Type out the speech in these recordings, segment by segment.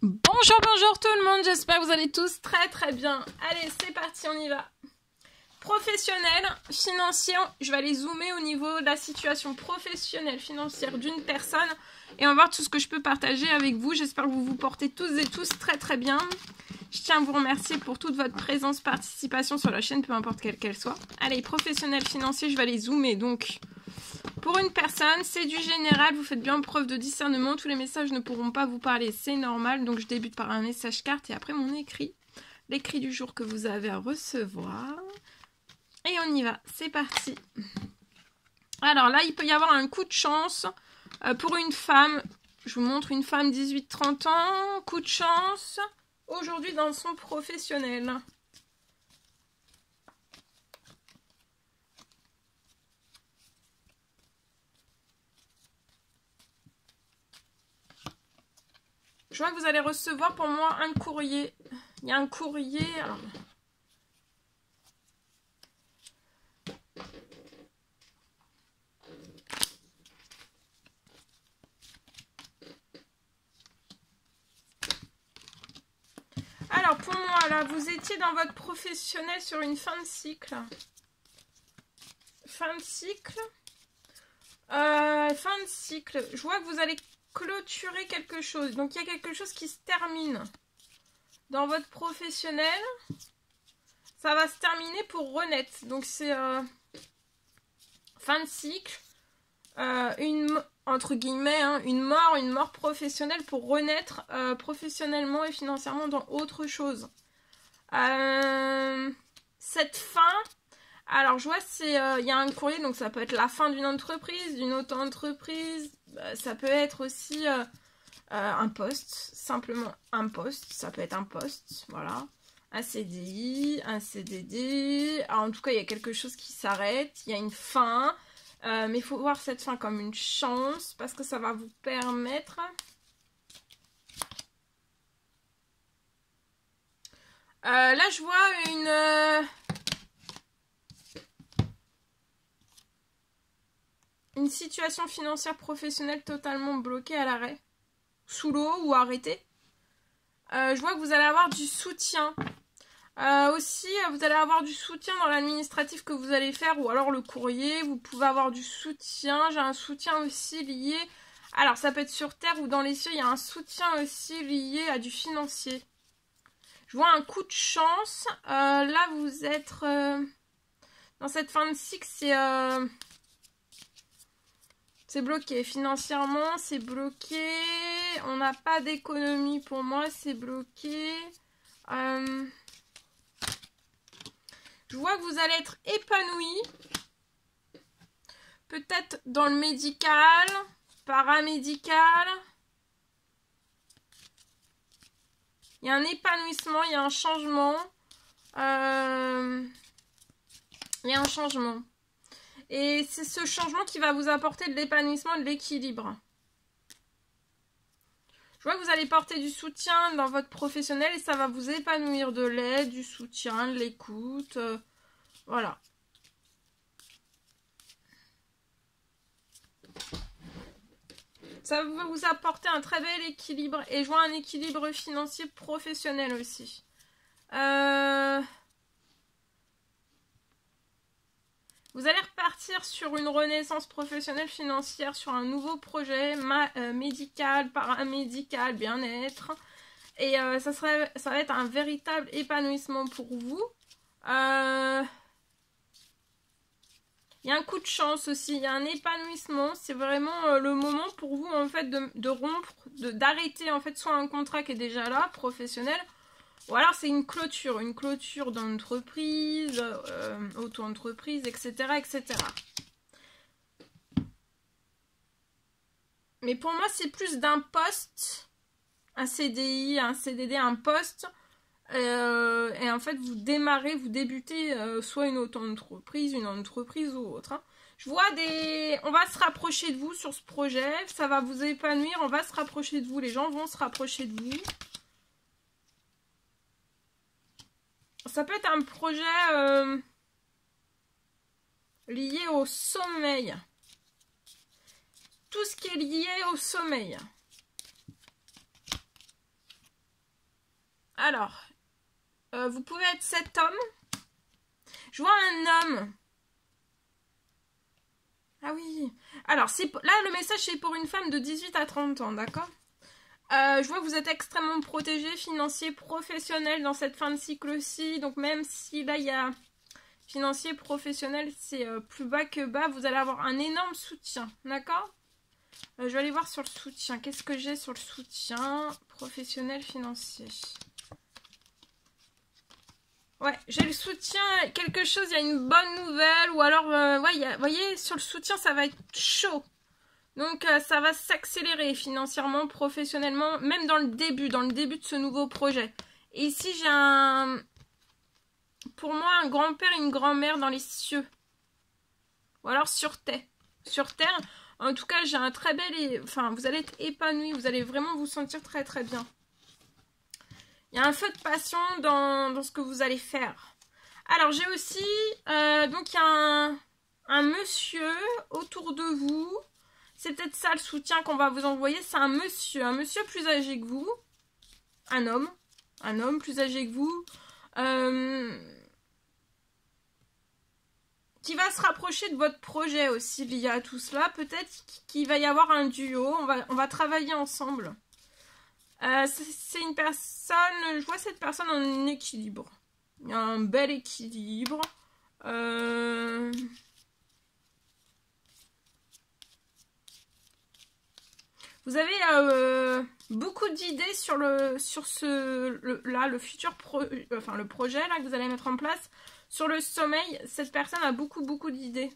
Bonjour, bonjour tout le monde, j'espère que vous allez tous très bien. Allez, c'est parti, on y va. Professionnel, financier, je vais aller zoomer au niveau de la situation professionnelle, financière d'une personne et on va voir tout ce que je peux partager avec vous. J'espère que vous vous portez tous et tous très bien. Je tiens à vous remercier pour toute votre présence, participation sur la chaîne, peu importe quelle qu'elle soit. Allez, professionnel, financier, je vais aller zoomer donc. Pour une personne, c'est du général, vous faites bien preuve de discernement, tous les messages ne pourront pas vous parler, c'est normal, donc je débute par un message carte et après mon écrit, l'écrit du jour que vous avez à recevoir. Et on y va, c'est parti. Alors là, il peut y avoir un coup de chance pour une femme, je vous montre une femme 18-30 ans, coup de chance aujourd'hui dans son professionnel. Je vois que vous allez recevoir pour moi un courrier. Il y a un courrier. Alors pour moi, là, vous étiez dans votre professionnel sur une fin de cycle. Fin de cycle. Fin de cycle. Je vois que vous allez clôturer quelque chose. Donc il y a quelque chose qui se termine dans votre professionnel. Ça va se terminer pour renaître. Donc c'est fin de cycle. Entre guillemets, hein, une mort professionnelle pour renaître professionnellement et financièrement dans autre chose. Cette fin, alors je vois il y a un courrier, donc ça peut être la fin d'une entreprise, d'une auto-entreprise, ça peut être aussi un poste, simplement un poste, ça peut être un poste, voilà. Un CDI, un CDD, alors, en tout cas il y a quelque chose qui s'arrête, il y a une fin. Mais il faut voir cette fin comme une chance parce que ça va vous permettre là je vois une situation financière professionnelle totalement bloquée à l'arrêt, sous l'eau ou arrêtée. Je vois que vous allez avoir du soutien. Aussi, vous allez avoir du soutien dans l'administratif que vous allez faire ou alors le courrier. Vous pouvez avoir du soutien. J'ai un soutien aussi lié. Alors, ça peut être sur terre ou dans les cieux. Il y a un soutien aussi lié à du financier. Je vois un coup de chance. Là, vous êtes dans cette fin de cycle. C'est bloqué. Financièrement, c'est bloqué. On n'a pas d'économie pour moi. C'est bloqué. Je vois que vous allez être épanoui. Peut-être dans le médical, paramédical. Il y a un épanouissement, il y a un changement. Il y a un changement. Et c'est ce changement qui va vous apporter de l'épanouissement et de l'équilibre. Je vois que vous allez porter du soutien dans votre professionnel et ça va vous épanouir, de l'aide, du soutien, de l'écoute. Voilà. Ça va vous apporter un très bel équilibre. Et je vois un équilibre financier professionnel aussi. Vous allez repartir sur une renaissance professionnelle financière, sur un nouveau projet médical, paramédical, bien-être. Et ça va être un véritable épanouissement pour vous. Il y a un coup de chance aussi, il y a un épanouissement. C'est vraiment le moment pour vous en fait de rompre, d'arrêter en fait soit un contrat qui est déjà là, professionnel, ou alors c'est une clôture d'entreprise, auto-entreprise, etc., etc. Mais pour moi, c'est plus d'un poste, un CDI, un CDD, un poste. Et en fait, vous débutez soit une auto-entreprise, une entreprise ou autre. Hein. Je vois on va se rapprocher de vous sur ce projet. Ça va vous épanouir. On va se rapprocher de vous. Les gens vont se rapprocher de vous. Ça peut être un projet lié au sommeil. Tout ce qui est lié au sommeil. Alors, vous pouvez être cet homme. Je vois un homme. Ah oui. Alors, là, le message, c'est pour une femme de 18 à 30 ans, d'accord? Je vois que vous êtes extrêmement protégé, financier, professionnel dans cette fin de cycle-ci. Donc, même si là, il y a financier, professionnel, c'est plus bas que bas, vous allez avoir un énorme soutien, d'accord? Je vais aller voir sur le soutien. Qu'est-ce que j'ai sur le soutien professionnel, financier? Ouais, j'ai le soutien, quelque chose, il y a une bonne nouvelle, ou alors, ouais, vous voyez, sur le soutien, ça va être chaud. Donc, ça va s'accélérer financièrement, professionnellement, même dans le début de ce nouveau projet. Et ici, j'ai pour moi, un grand-père et une grand-mère dans les cieux. Ou alors sur terre. Sur terre, en tout cas, j'ai un très bel... Enfin, vous allez être épanoui, vous allez vraiment vous sentir très très bien. Il y a un feu de passion dans ce que vous allez faire. Alors, j'ai aussi... donc, il y a un monsieur autour de vous. C'est peut-être ça le soutien qu'on va vous envoyer. C'est un monsieur plus âgé que vous. Un homme plus âgé que vous. Qui va se rapprocher de votre projet aussi lié à tout cela. Peut-être qu'il va y avoir un duo. On va travailler ensemble. C'est une personne, je vois cette personne en équilibre. Il y a un bel équilibre. Vous avez beaucoup d'idées sur le futur le projet là, que vous allez mettre en place. Sur le sommeil, cette personne a beaucoup d'idées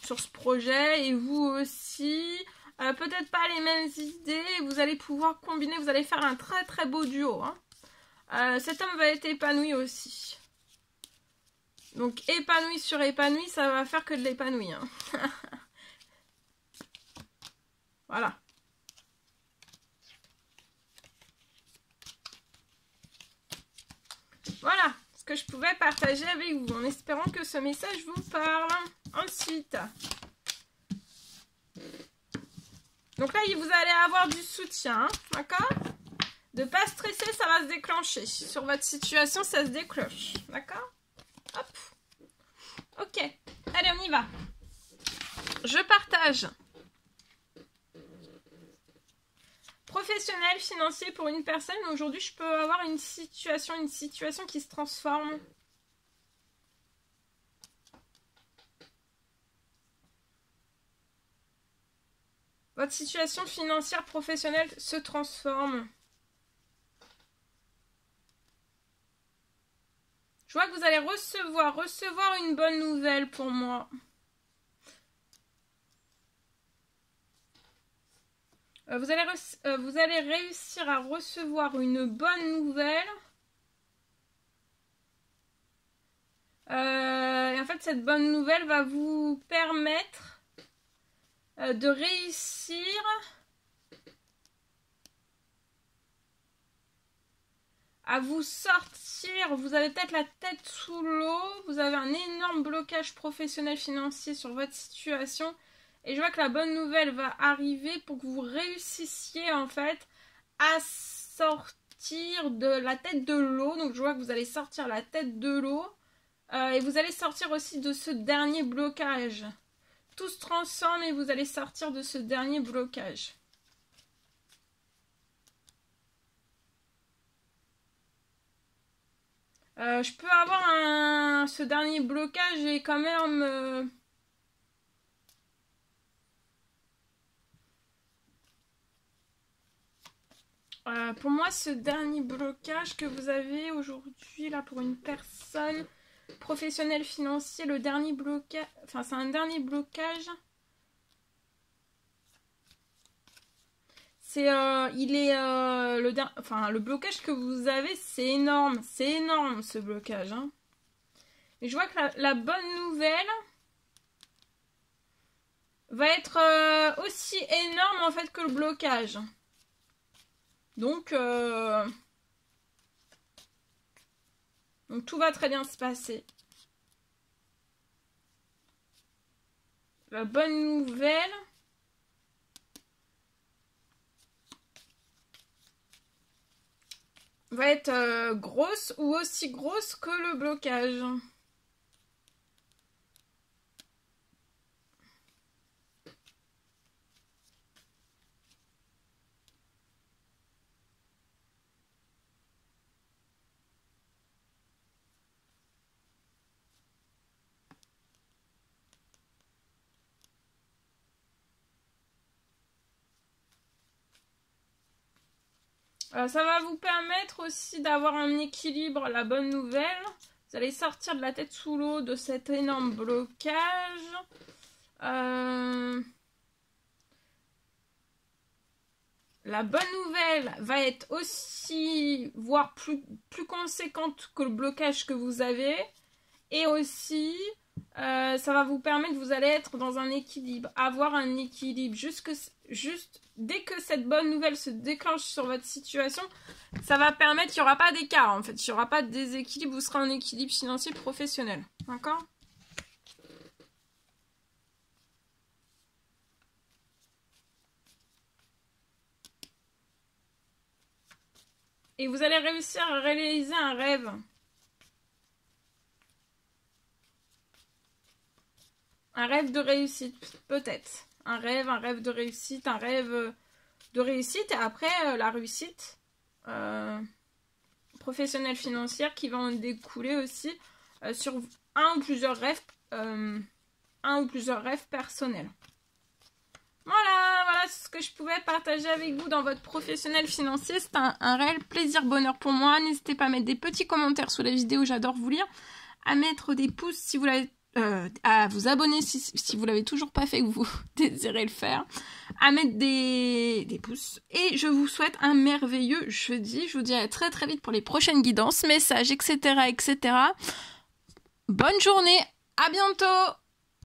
sur ce projet, et vous aussi. Peut-être pas les mêmes idées, vous allez pouvoir combiner, vous allez faire un très très beau duo. Hein. Cet homme va être épanoui aussi. Donc épanoui sur épanoui, ça va faire que de l'épanoui. Hein. Voilà. Voilà ce que je pouvais partager avec vous, en espérant que ce message vous parle. Ensuite... Donc là, vous allez avoir du soutien, hein, d'accord? De pas stresser, ça va se déclencher. Sur votre situation, ça se déclenche, d'accord? Hop. Ok. Allez, on y va. Je partage. Professionnel, financier pour une personne. Aujourd'hui, je peux avoir une situation qui se transforme. Votre situation financière professionnelle se transforme. Je vois que vous allez recevoir une bonne nouvelle pour moi. Vous allez réussir à recevoir une bonne nouvelle. Et en fait, cette bonne nouvelle va vous permettre de réussir à vous sortir. Vous avez peut-être la tête sous l'eau, vous avez un énorme blocage professionnel financier sur votre situation, et je vois que la bonne nouvelle va arriver pour que vous réussissiez en fait à sortir de la tête de l'eau. Donc je vois que vous allez sortir la tête de l'eau, et vous allez sortir aussi de ce dernier blocage. Tout se transforme et vous allez sortir de ce dernier blocage. Je peux avoir ce dernier blocage et quand même... pour moi, ce dernier blocage que vous avez aujourd'hui, là, pour une personne professionnelle financier, le dernier blocage... Enfin, c'est un dernier blocage. C'est... le blocage que vous avez, c'est énorme. C'est énorme, ce blocage. Hein. Et je vois que la bonne nouvelle va être aussi énorme, en fait, que le blocage. Donc tout va très bien se passer. La bonne nouvelle... va être grosse ou aussi grosse que le blocage. Ça va vous permettre aussi d'avoir un équilibre, la bonne nouvelle. Vous allez sortir de la tête sous l'eau de cet énorme blocage. La bonne nouvelle va être aussi, voire plus conséquente que le blocage que vous avez. Et aussi, ça va vous permettre, vous allez être dans un équilibre. Avoir un équilibre. Juste dès que cette bonne nouvelle se déclenche sur votre situation, ça va permettre qu'il n'y aura pas d'écart en fait. Il n'y aura pas de déséquilibre, vous serez en équilibre financier professionnel. D'accord ? Et vous allez réussir à réaliser un rêve. Un rêve de réussite, peut-être. Un rêve de réussite, un rêve de réussite. Et après, la réussite professionnelle financière qui va en découler aussi sur un ou plusieurs rêves personnels. Voilà ce que je pouvais partager avec vous dans votre professionnel financier. C'est un réel plaisir, bonheur pour moi. N'hésitez pas à mettre des petits commentaires sous la vidéo, j'adore vous lire. À mettre des pouces si vous l'avez, à vous abonner si vous l'avez toujours pas fait et que vous désirez le faire. À mettre des pouces. Et je vous souhaite un merveilleux jeudi. Je vous dis à très très vite pour les prochaines guidances, messages, etc. Bonne journée, à bientôt!